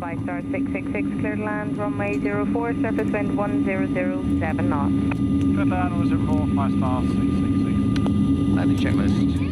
Flight Star 666, clear to land, runway 04, surface wind 1007 knots. Clear to land, 04, Flight Star 666. Landing checklist.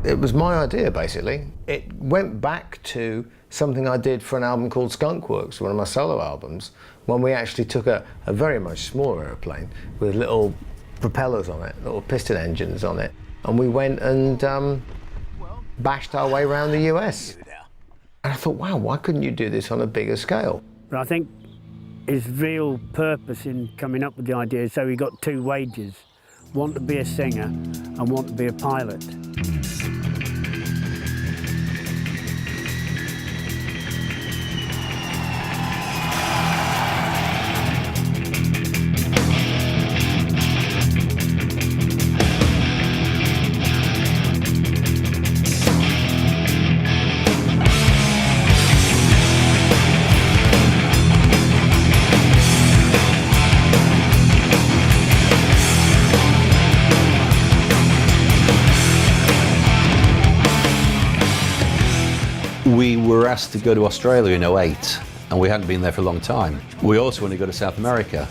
It was my idea, basically. It went back to something I did for an album called Skunk Works, one of my solo albums, when we actually took a very much smaller airplane with little propellers on it, little piston engines on it, and we went and bashed our way around the US. And I thought, wow, why couldn't you do this on a bigger scale? But I think his real purpose in coming up with the idea is so he got two wages, one to be a singer and one to be a pilot. We were asked to go to Australia in '08, and we hadn't been there for a long time. We also want to go to South America.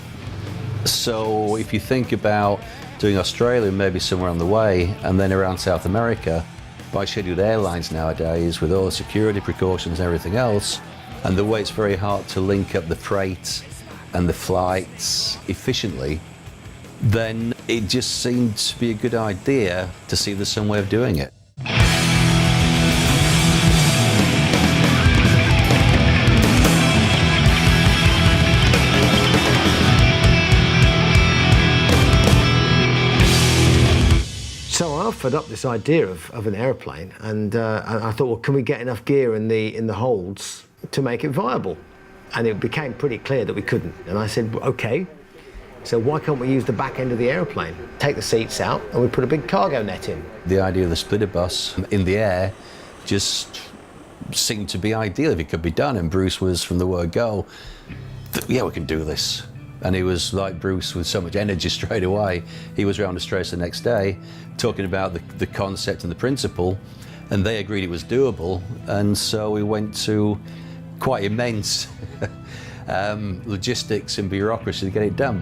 So if you think about doing Australia maybe somewhere on the way, and then around South America, by scheduled airlines nowadays, with all the security precautions and everything else, and the way it's very hard to link up the freight and the flights efficiently, then it just seemed to be a good idea to see there's some way of doing it. So I offered up this idea of an airplane, and I thought, well, can we get enough gear in the holds to make it viable? And it became pretty clear that we couldn't. And I said, well, okay, so why can't we use the back end of the airplane? Take the seats out, and we put a big cargo net in. The idea of the splitter bus in the air just seemed to be ideal if it could be done. And Bruce was, from the word go, yeah, we can do this. And he was like Bruce with so much energy straight away. He was around Australia the next day talking about the concept and the principle, and they agreed it was doable. And so we went to quite immense logistics and bureaucracy to get it done.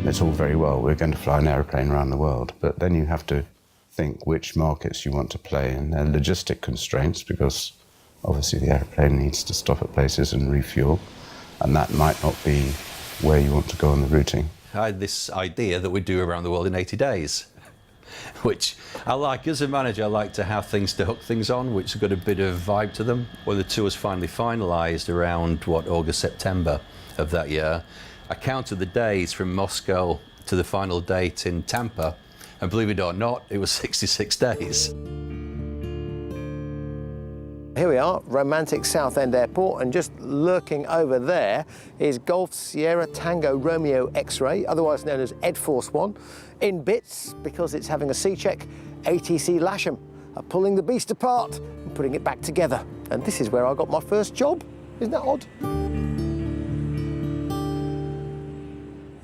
It's all very well, we're going to fly an aeroplane around the world, but then you have to think which markets you want to play in. There are logistic constraints, because obviously the airplane needs to stop at places and refuel, and that might not be where you want to go on the routing. I had this idea that we'd do around the world in 80 days, which I like. As a manager, I like to have things to hook things on, which have got a bit of vibe to them. When the tour was finally finalised around, August, September of that year, I counted the days from Moscow to the final date in Tampa, and believe it or not, it was 66 days. Here we are, romantic Southend Airport, and just lurking over there is Golf Sierra Tango Romeo X-Ray, otherwise known as Ed Force One, in bits because it's having a C-check. ATC Lasham are pulling the beast apart and putting it back together. And this is where I got my first job. Isn't that odd?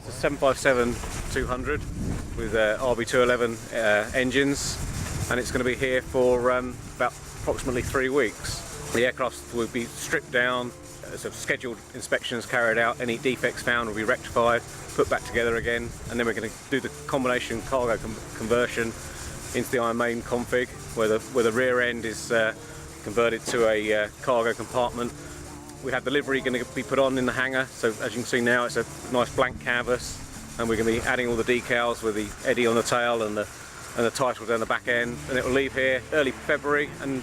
It's a 757-200 with RB211 engines, and it's going to be here for about approximately 3 weeks. The aircraft will be stripped down, so scheduled inspections carried out, any defects found will be rectified, put back together again, and then we're going to do the combination cargo conversion into the Iron Maiden config, where the rear end is converted to a cargo compartment. We have the livery going to be put on in the hangar, so as you can see now it's a nice blank canvas, and we're going to be adding all the decals with the Eddie on the tail and the title down the back end, and it will leave here early February and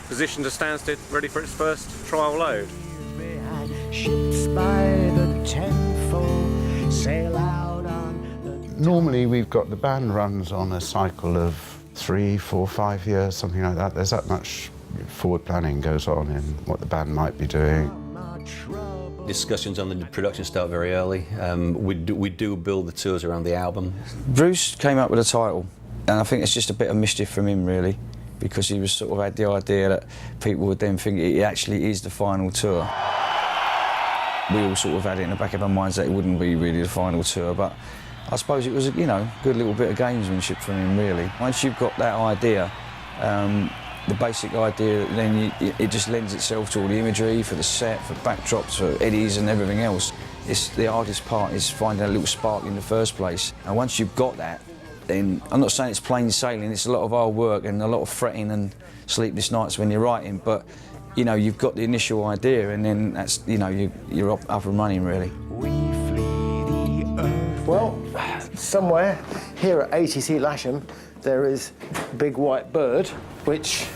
positioned to Stansted, ready for its first trial load. Ships by the tenfold sail out. Normally we've got the band runs on a cycle of 3, 4, 5 years, something like that. There's that much forward planning goes on in what the band might be doing. Discussions on the production start very early. We do build the tours around the album. Bruce came up with a title, and I think it's just a bit of mischief from him, really, because he was sort of had the idea that people would then think it actually is the final tour. We all sort of had it in the back of our minds that it wouldn't be really the final tour, but I suppose it was, you know, a good little bit of gamesmanship from him, really. Once you've got that idea, the basic idea, then it just lends itself to all the imagery, for the set, for backdrops, for eddies and everything else. It's the hardest part is finding a little spark in the first place. And once you've got that, then I'm not saying it's plain sailing, it's a lot of hard work and a lot of fretting and sleepless nights when you're writing, but you know, you've got the initial idea and then that's, you know, you're up and running, really. Well, somewhere here at ATC Lasham, there is a big white bird, which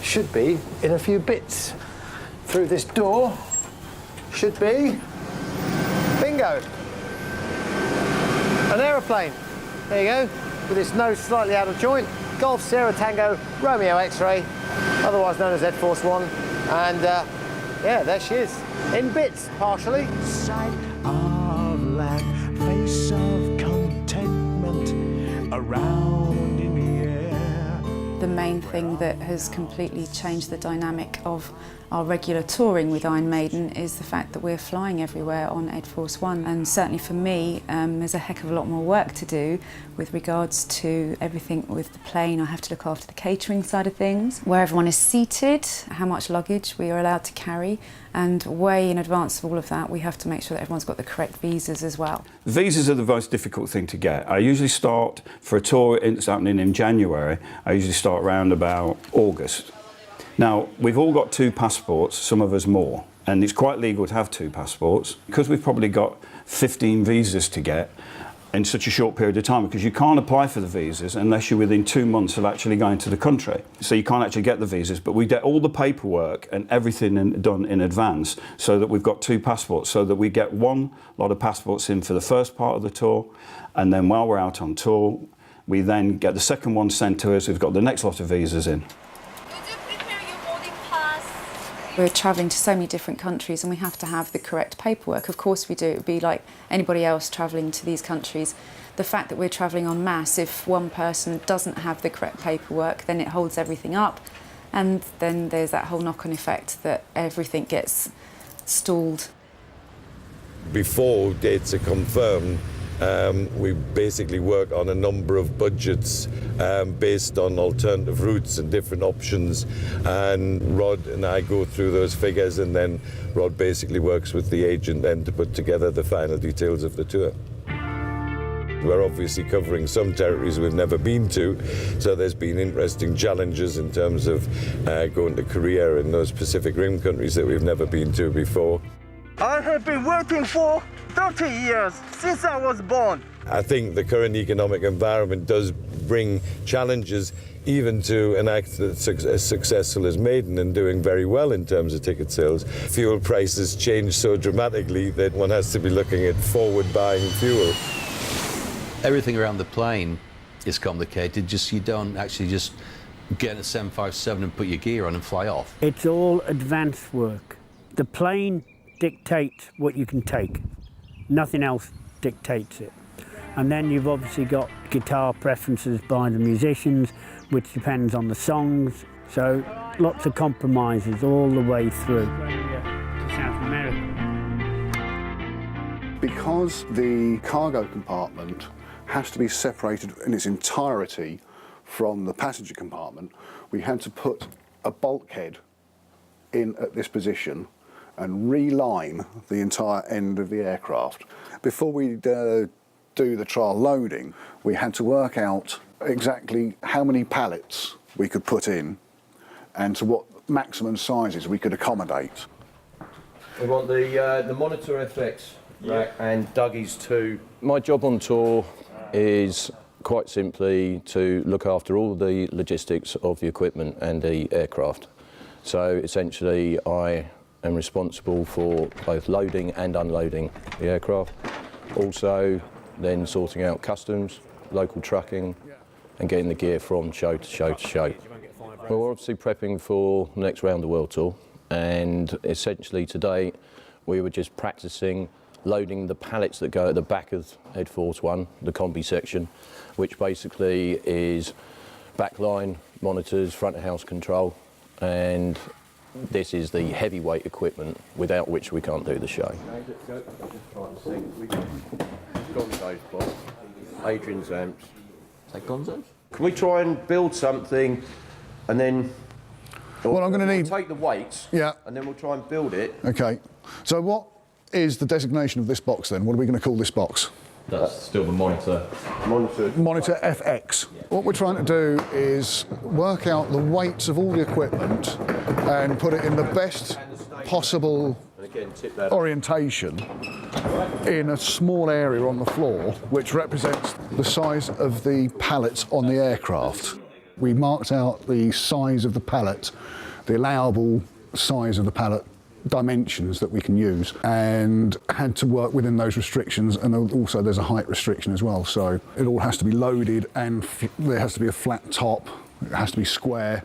should be in a few bits. Through this door should be, bingo, an aeroplane. There you go, with its nose slightly out of joint. Golf Sierra Tango Romeo X-ray, otherwise known as Ed Force One. And yeah, there she is, in bits, partially. Sight of land, face of contentment around in the air. The main thing that has completely changed the dynamic of our regular touring with Iron Maiden is the fact that we're flying everywhere on Ed Force One, and certainly for me there's a heck of a lot more work to do with regards to everything with the plane. I have to look after the catering side of things, where everyone is seated, how much luggage we are allowed to carry, and way in advance of all of that we have to make sure that everyone's got the correct visas as well. Visas are the most difficult thing to get. I usually start, for a tour that's happening in January, I usually start around about August. Now, we've all got 2 passports, some of us more, and it's quite legal to have 2 passports. Because we've probably got 15 visas to get in such a short period of time, because you can't apply for the visas unless you're within 2 months of actually going to the country. So you can't actually get the visas, but we get all the paperwork and everything done in advance so that we've got 2 passports, so that we get one lot of passports in for the first part of the tour, and then while we're out on tour, we then get the second one sent to us, we've got the next lot of visas in. We're travelling to so many different countries and we have to have the correct paperwork. Of course we do. It would be like anybody else travelling to these countries. The fact that we're travelling en masse, if one person doesn't have the correct paperwork, then it holds everything up. And then there's that whole knock-on effect that everything gets stalled. Before dates are confirmed, we basically work on a number of budgets based on alternative routes and different options, and Rod and I go through those figures, and then Rod basically works with the agent then to put together the final details of the tour. We're obviously covering some territories we've never been to, so there's been interesting challenges in terms of going to Korea and those Pacific Rim countries that we've never been to before. I have been waiting for 30 years since I was born. I think the current economic environment does bring challenges even to an act that's as successful as Maiden and doing very well in terms of ticket sales. Fuel prices change so dramatically that one has to be looking at forward buying fuel. Everything around the plane is complicated, just you don't actually just get in a 757 and put your gear on and fly off. It's all advanced work. The plane dictates what you can take. Nothing else dictates it. And then you've obviously got guitar preferences by the musicians, which depends on the songs. So lots of compromises all the way through to South America. Because the cargo compartment has to be separated in its entirety from the passenger compartment, we had to put a bulkhead in at this position and reline the entire end of the aircraft. Before we do the trial loading, we had to work out exactly how many pallets we could put in and to what maximum sizes we could accommodate. We want the monitor FX rack and Dougie's too. My job on tour is quite simply to look after all the logistics of the equipment and the aircraft. So essentially I am responsible for both loading and unloading the aircraft. Also then sorting out customs, local trucking, and getting the gear from show to show to show. Well, we're obviously prepping for the next round of the World Tour, and essentially today we were just practicing loading the pallets that go at the back of Ed Force 1, the combi section, which basically is backline, monitors, front of house control, and this is the heavyweight equipment without which we can't do the show. Adrian's amps. Is that Gonzo's? Can we try and build something and then... Well, I'm going to need... take the weights, yeah, and then we'll try and build it. Okay. So what is the designation of this box then? What are we going to call this box? That's still the monitor. Monitor FX. What we're trying to do is work out the weights of all the equipment and put it in the best possible orientation in a small area on the floor, which represents the size of the pallets on the aircraft. We marked out the size of the pallet, the allowable size of the pallet dimensions that we can use, and had to work within those restrictions, and also there's a height restriction as well, so it all has to be loaded and there has to be a flat top, it has to be square,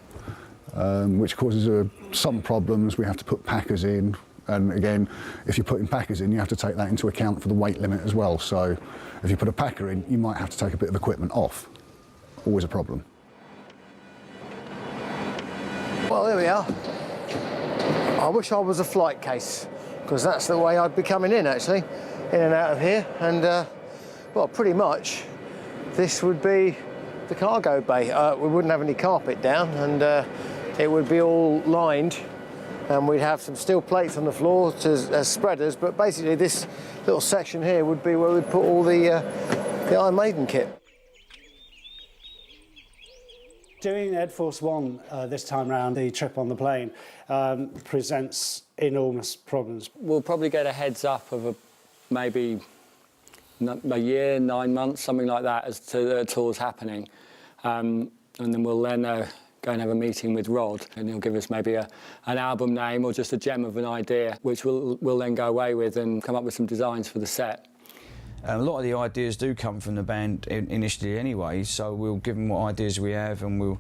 which causes some problems. We have to put packers in, and again, if you're putting packers in, you have to take that into account for the weight limit as well, so if you put a packer in, you might have to take a bit of equipment off. Always a problem. Well, there we are. I wish I was a flight case, because that's the way I'd be coming in, actually, in and out of here. And, well, pretty much, this would be the cargo bay. We wouldn't have any carpet down, and it would be all lined, and we'd have some steel plates on the floor as spreaders, but basically this little section here would be where we'd put all the Iron Maiden kit. Doing Ed Force 1 this time round, the trip on the plane, presents enormous problems. We'll probably get a heads up of maybe a year, 9 months, something like that, as to the tours happening. And then we'll then go and have a meeting with Rod, and he'll give us maybe an album name or just a gem of an idea, which we'll then go away with and come up with some designs for the set. A lot of the ideas do come from the band initially anyway, so we'll give them what ideas we have, and we'll,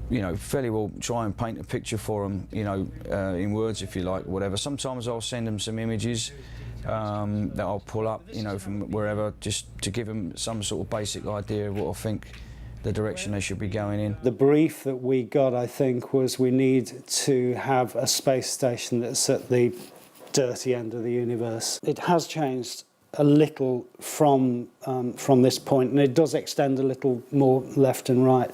you know, fairly well try and paint a picture for them, you know, in words if you like, whatever. Sometimes I'll send them some images that I'll pull up, you know, from wherever, just to give them some sort of basic idea of what I think the direction they should be going in. The brief that we got, I think, was we need to have a space station that's at the dirty end of the universe. It has changed a little from this point, and it does extend a little more left and right.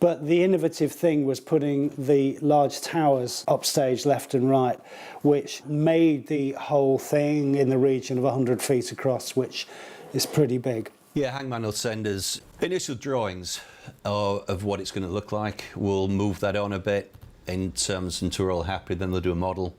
But the innovative thing was putting the large towers upstage left and right, which made the whole thing in the region of 100 feet across, which is pretty big. Yeah, Hangman will send us initial drawings of what it's going to look like. We'll move that on a bit in terms until we're all happy, then they'll do a model,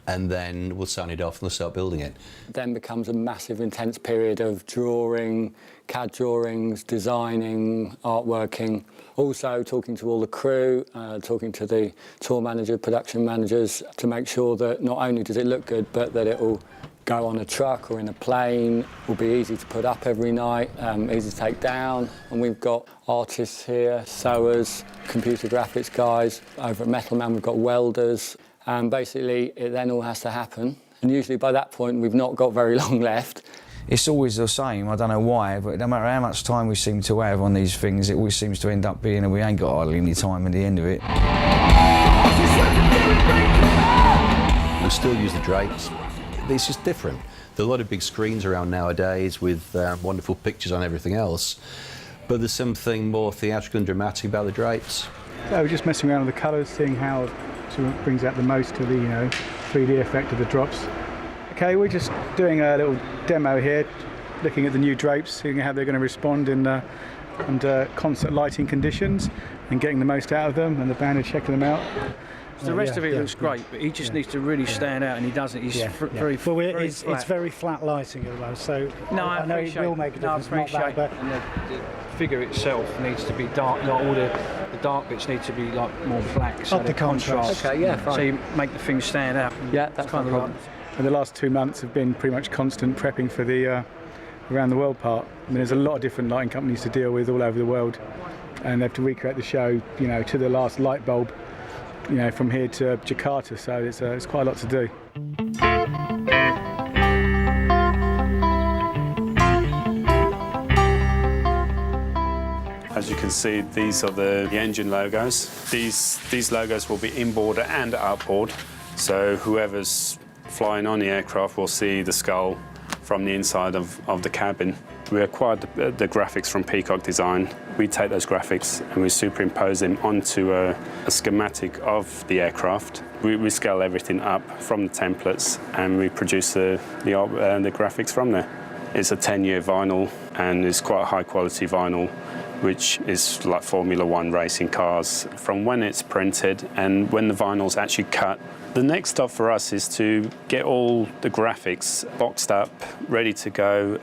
and then we'll sign it off and we'll start building it. Then becomes a massive, intense period of drawing, CAD drawings, designing, artworking, also talking to all the crew, talking to the tour manager, production managers, to make sure that not only does it look good, but that it will go on a truck or in a plane, will be easy to put up every night, easy to take down. And we've got artists here, sewers, computer graphics guys. Over at Metal Man we've got welders. And basically it then all has to happen. And usually by that point we've not got very long left. It's always the same, I don't know why, but no matter how much time we seem to have on these things, it always seems to end up being that we ain't got hardly any time at the end of it. We'll still use the drapes. It's just different. There are a lot of big screens around nowadays with wonderful pictures on everything else, but there's something more theatrical and dramatic about the drapes. So we're just messing around with the colours, seeing how it brings out the most of the 3D effect of the drops. Okay, we're just doing a little demo here, looking at the new drapes, seeing how they're going to respond in under constant lighting conditions and getting the most out of them, and the band are checking them out. The rest of it looks great, but he just needs to really stand out, and he doesn't. He's very flat. It's very flat lighting at the moment, so no, I know it will make a difference. No, I appreciate that, and the figure itself needs to be dark. Like all the dark bits need to be like more black, so up the contrast. Okay, yeah, fine. So you make the thing stand out. Yeah, that's kind of like. And the last 2 months have been pretty much constant prepping for the around the world part. I mean, there's a lot of different lighting companies to deal with all over the world, and they have to recreate the show, you know, to the last light bulb, you know, from here to Jakarta. So it's quite a lot to do. As you can see, these are the engine logos. These logos will be inboard and outboard, so whoever's flying on the aircraft will see the skull from the inside of the cabin. We acquired the graphics from Peacock Design. We take those graphics and we superimpose them onto a schematic of the aircraft. We scale everything up from the templates and we produce the graphics from there. It's a 10-year vinyl and it's quite a high-quality vinyl, which is like Formula One racing cars. From when it's printed and when the vinyl's actually cut, the next stop for us is to get all the graphics boxed up, ready to go.